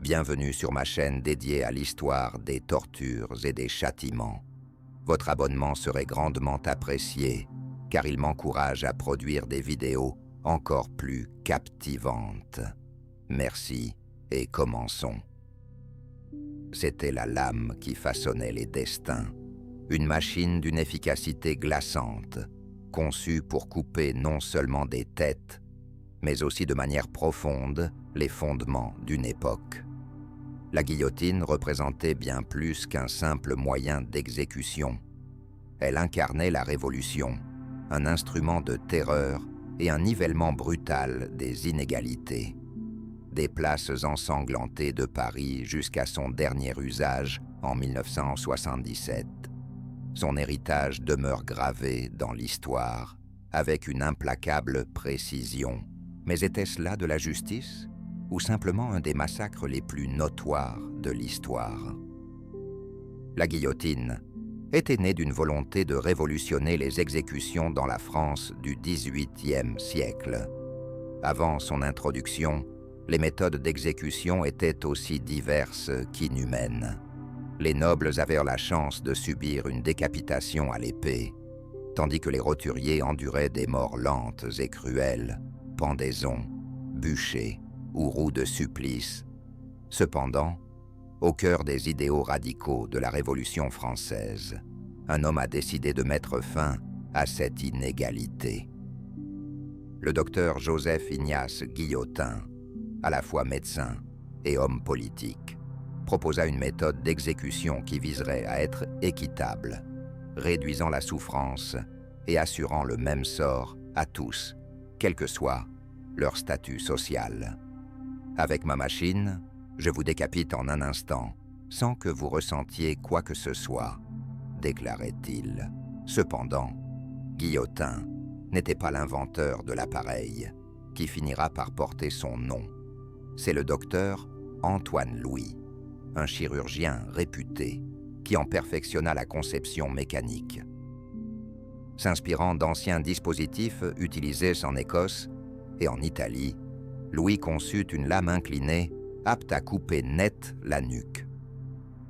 Bienvenue sur ma chaîne dédiée à l'histoire des tortures et des châtiments. Votre abonnement serait grandement apprécié, car il m'encourage à produire des vidéos encore plus captivantes. Merci et commençons. C'était la lame qui façonnait les destins, une machine d'une efficacité glaçante, conçue pour couper non seulement des têtes, mais aussi de manière profonde les fondements d'une époque. La guillotine représentait bien plus qu'un simple moyen d'exécution. Elle incarnait la révolution, un instrument de terreur et un nivellement brutal des inégalités. Des places ensanglantées de Paris jusqu'à son dernier usage en 1977. Son héritage demeure gravé dans l'histoire, avec une implacable précision. Mais était-ce là de la justice, ou simplement un des massacres les plus notoires de l'histoire? La guillotine était née d'une volonté de révolutionner les exécutions dans la France du XVIIIe siècle. Avant son introduction, les méthodes d'exécution étaient aussi diverses qu'inhumaines. Les nobles avaient la chance de subir une décapitation à l'épée, tandis que les roturiers enduraient des morts lentes et cruelles, pendaisons, bûchers ou roues de supplice. Cependant, au cœur des idéaux radicaux de la Révolution française, un homme a décidé de mettre fin à cette inégalité. Le docteur Joseph Ignace Guillotin, à la fois médecin et homme politique, proposa une méthode d'exécution qui viserait à être équitable, réduisant la souffrance et assurant le même sort à tous, quel que soit leur statut social. Avec ma machine, je vous décapite en un instant, sans que vous ressentiez quoi que ce soit, déclarait-il. Cependant, Guillotin n'était pas l'inventeur de l'appareil, qui finira par porter son nom. C'est le docteur Antoine Louis, un chirurgien réputé, qui en perfectionna la conception mécanique. S'inspirant d'anciens dispositifs utilisés en Écosse et en Italie, Louis conçut une lame inclinée apte à couper net la nuque.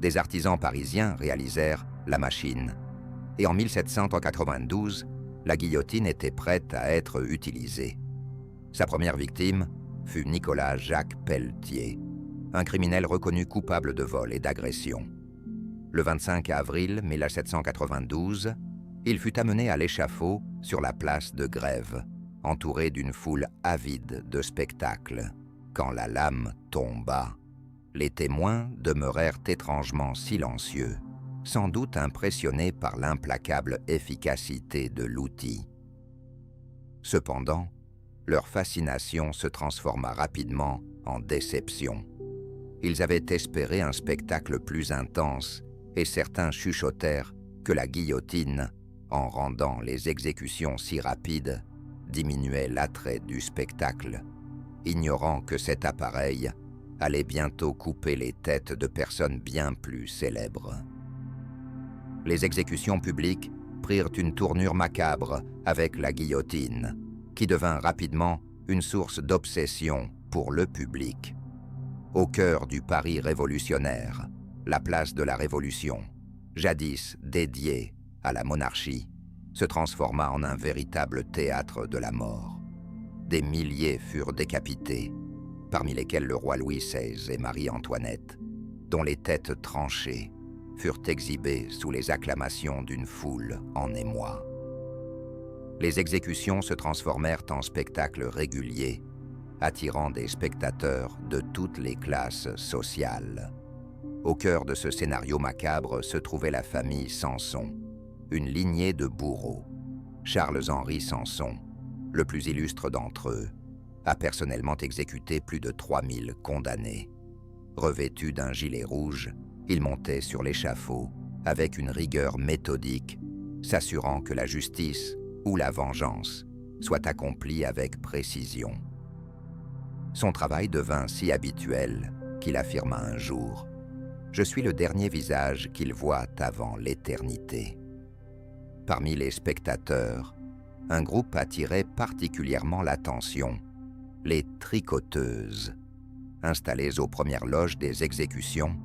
Des artisans parisiens réalisèrent la machine, et en 1792, la guillotine était prête à être utilisée. Sa première victime fut Nicolas Jacques Pelletier, un criminel reconnu coupable de vol et d'agression. Le 25 avril 1792, il fut amené à l'échafaud sur la place de Grève, entouré d'une foule avide de spectacles. Quand la lame tomba, les témoins demeurèrent étrangement silencieux, sans doute impressionnés par l'implacable efficacité de l'outil. Cependant, leur fascination se transforma rapidement en déception. Ils avaient espéré un spectacle plus intense, et certains chuchotèrent que la guillotine, en rendant les exécutions si rapides, diminuait l'attrait du spectacle, ignorant que cet appareil allait bientôt couper les têtes de personnes bien plus célèbres. Les exécutions publiques prirent une tournure macabre avec la guillotine, qui devint rapidement une source d'obsession pour le public. Au cœur du Paris révolutionnaire, la place de la Révolution, jadis dédiée à la monarchie, se transforma en un véritable théâtre de la mort. Des milliers furent décapités, parmi lesquels le roi Louis XVI et Marie-Antoinette, dont les têtes tranchées furent exhibées sous les acclamations d'une foule en émoi. Les exécutions se transformèrent en spectacles réguliers, attirant des spectateurs de toutes les classes sociales. Au cœur de ce scénario macabre se trouvait la famille Samson, une lignée de bourreaux. Charles-Henri Samson, le plus illustre d'entre eux, a personnellement exécuté plus de 3000 condamnés. Revêtu d'un gilet rouge, il montait sur l'échafaud avec une rigueur méthodique, s'assurant que la justice ou la vengeance soit accomplie avec précision. Son travail devint si habituel qu'il affirma un jour « Je suis le dernier visage qu'il voit avant l'éternité ». Parmi les spectateurs, un groupe attirait particulièrement l'attention, les tricoteuses, Installées aux premières loges des exécutions,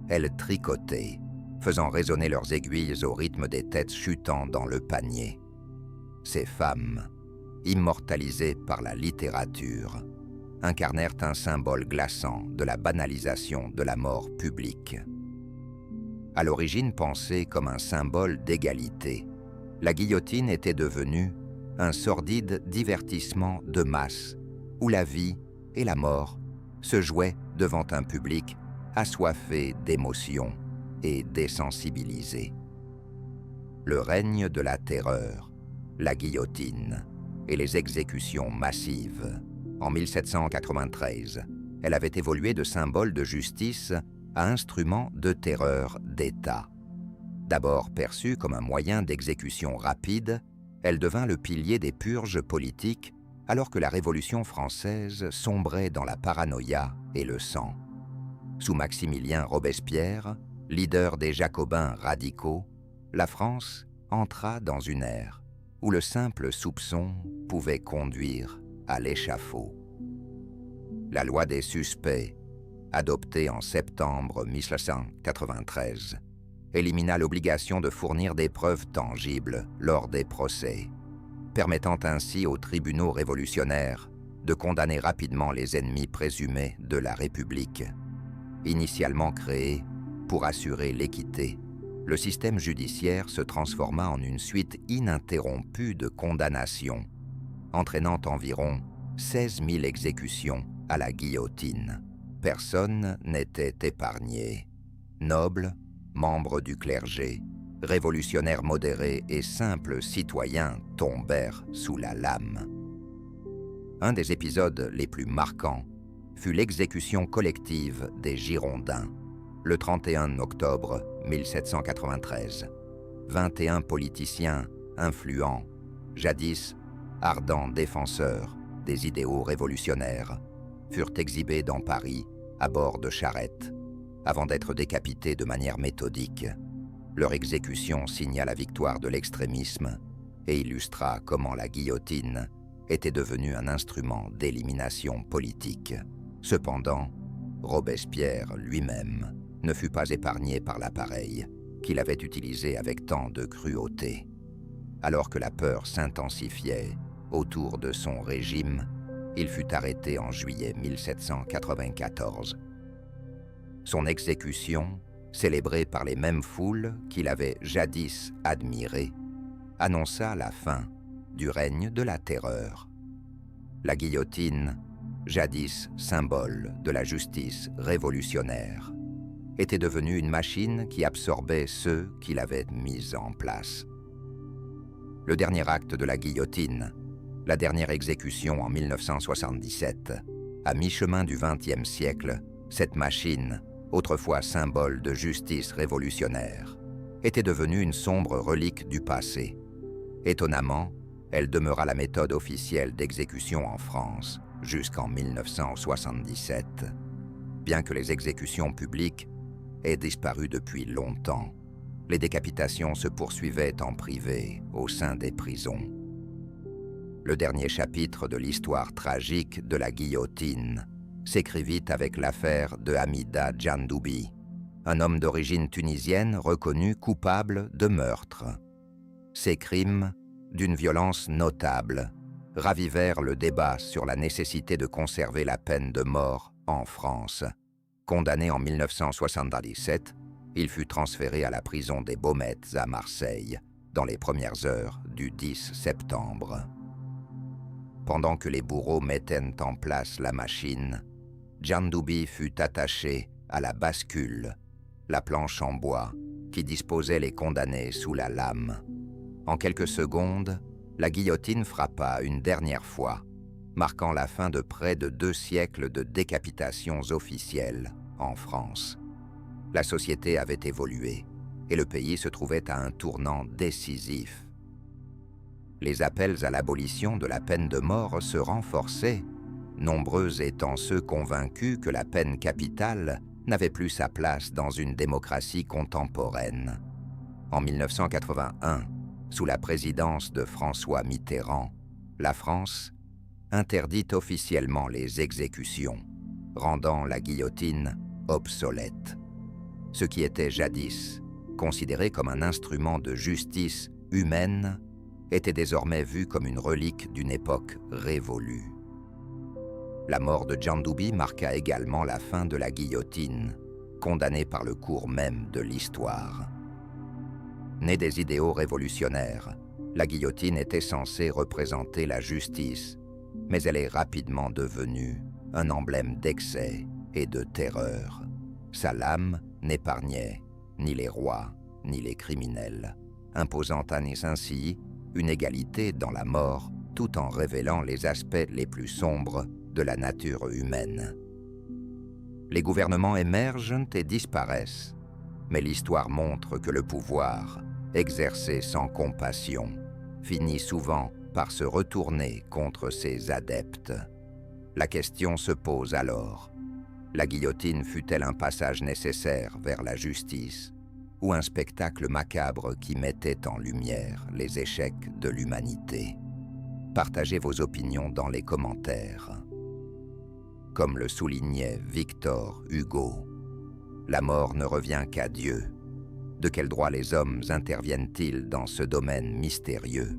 elles tricotaient, faisant résonner leurs aiguilles au rythme des têtes chutant dans le panier. Ces femmes, immortalisées par la littérature, incarnèrent un symbole glaçant de la banalisation de la mort publique. À l'origine pensée comme un symbole d'égalité, la guillotine était devenue un sordide divertissement de masse où la vie et la mort se jouaient devant un public assoiffé d'émotions et désensibilisé. Le règne de la terreur, la guillotine et les exécutions massives. En 1793, elle avait évolué de symbole de justice à instrument de terreur d'État. D'abord perçue comme un moyen d'exécution rapide, elle devint le pilier des purges politiques alors que la Révolution française sombrait dans la paranoïa et le sang. Sous Maximilien Robespierre, leader des Jacobins radicaux, la France entra dans une ère où le simple soupçon pouvait conduire à l'échafaud. La loi des suspects, adoptée en septembre 1793, élimina l'obligation de fournir des preuves tangibles lors des procès, permettant ainsi aux tribunaux révolutionnaires de condamner rapidement les ennemis présumés de la République. Initialement créé pour assurer l'équité, le système judiciaire se transforma en une suite ininterrompue de condamnations, entraînant environ 16 000 exécutions à la guillotine. Personne n'était épargné. Nobles, membres du clergé, révolutionnaires modérés et simples citoyens tombèrent sous la lame. Un des épisodes les plus marquants fut l'exécution collective des Girondins, le 31 octobre 1793. 21 politiciens influents, jadis ardents défenseurs des idéaux révolutionnaires, furent exhibés dans Paris à bord de charrettes, avant d'être décapités de manière méthodique. Leur exécution signa la victoire de l'extrémisme et illustra comment la guillotine était devenue un instrument d'élimination politique. Cependant, Robespierre lui-même ne fut pas épargné par l'appareil qu'il avait utilisé avec tant de cruauté. Alors que la peur s'intensifiait autour de son régime, il fut arrêté en juillet 1794. Son exécution, célébrée par les mêmes foules qu'il avait jadis admirées, annonça la fin du règne de la terreur. La guillotine, jadis symbole de la justice révolutionnaire, était devenue une machine qui absorbait ceux qui l'avaient mise en place. Le dernier acte de la guillotine, la dernière exécution en 1977, à mi-chemin du XXe siècle, cette machine, autrefois symbole de justice révolutionnaire, était devenue une sombre relique du passé. Étonnamment, elle demeura la méthode officielle d'exécution en France jusqu'en 1977. Bien que les exécutions publiques aient disparu depuis longtemps, les décapitations se poursuivaient en privé au sein des prisons. Le dernier chapitre de l'histoire tragique de la guillotine s'écrivit avec l'affaire de Hamida Djandoubi, un homme d'origine tunisienne reconnu coupable de meurtre. Ces crimes, d'une violence notable, ravivèrent le débat sur la nécessité de conserver la peine de mort en France. Condamné en 1977, il fut transféré à la prison des Baumettes à Marseille, dans les premières heures du 10 septembre. Pendant que les bourreaux mettaient en place la machine, Djandoubi fut attaché à la bascule, la planche en bois, qui disposait les condamnés sous la lame. En quelques secondes, la guillotine frappa une dernière fois, marquant la fin de près de 2 siècles de décapitations officielles en France. La société avait évolué et le pays se trouvait à un tournant décisif. Les appels à l'abolition de la peine de mort se renforçaient, nombreux étant ceux convaincus que la peine capitale n'avait plus sa place dans une démocratie contemporaine. En 1981, sous la présidence de François Mitterrand, la France interdit officiellement les exécutions, rendant la guillotine obsolète. Ce qui était jadis considéré comme un instrument de justice humaine était désormais vu comme une relique d'une époque révolue. La mort de Djandoubi marqua également la fin de la guillotine, condamnée par le cours même de l'histoire. Née des idéaux révolutionnaires, la guillotine était censée représenter la justice, mais elle est rapidement devenue un emblème d'excès et de terreur. Sa lame n'épargnait ni les rois, ni les criminels, imposant ainsi une égalité dans la mort, tout en révélant les aspects les plus sombres de la nature humaine. Les gouvernements émergent et disparaissent, mais l'histoire montre que le pouvoir, exercé sans compassion, finit souvent par se retourner contre ses adeptes. La question se pose alors: la guillotine fut-elle un passage nécessaire vers la justice, ou un spectacle macabre qui mettait en lumière les échecs de l'humanité? Partagez vos opinions dans les commentaires. Comme le soulignait Victor Hugo, la mort ne revient qu'à Dieu. De quel droit les hommes interviennent-ils dans ce domaine mystérieux?